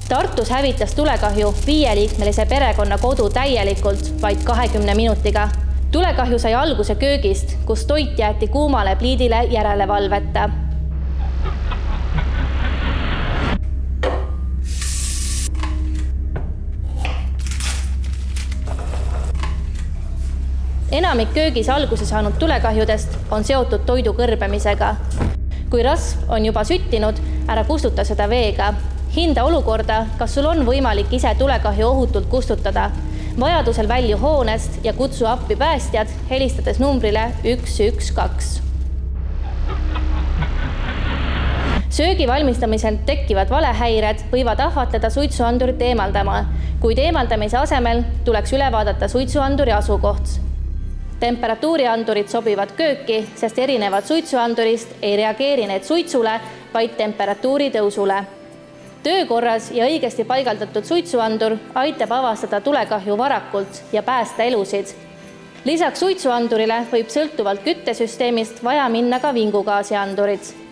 Tartus hävitas tulekahju 5-liikmelise perekonna kodu täielikult vaid 20 minutiga. Tulekahju sai alguse köögist, kus toit jäeti kuumale pliidile järelevalveta. Enamik köögis alguse saanud tulekahjudest on seotud toidu kõrbemisega. Kui rasv on juba süttinud, ära kustuta seda veega. Hinda olukorda, kas sul on võimalik ise tulekahju ohutult kustutada. Vajadusel välju hoonest ja kutsu appi päästjad, helistades numbrile 112. Söögi valmistamisel tekkivad valehäired võivad ahvatleda suitsuandurit eemaldama, kuid eemaldamise asemel tuleks üle vaadata suitsuanduri asukoht. Temperatuuriandurid sobivad kööki, sest erinevad suitsuandurist ei reageeri need suitsule, vaid temperatuuri tõusule. Töökorras ja õigesti paigaldatud suitsuandur aitab avastada tulekahju varakult ja päästa elusid. Lisaks suitsuandurile võib sõltuvalt küttesüsteemist vaja minna ka vingugaasiandurid.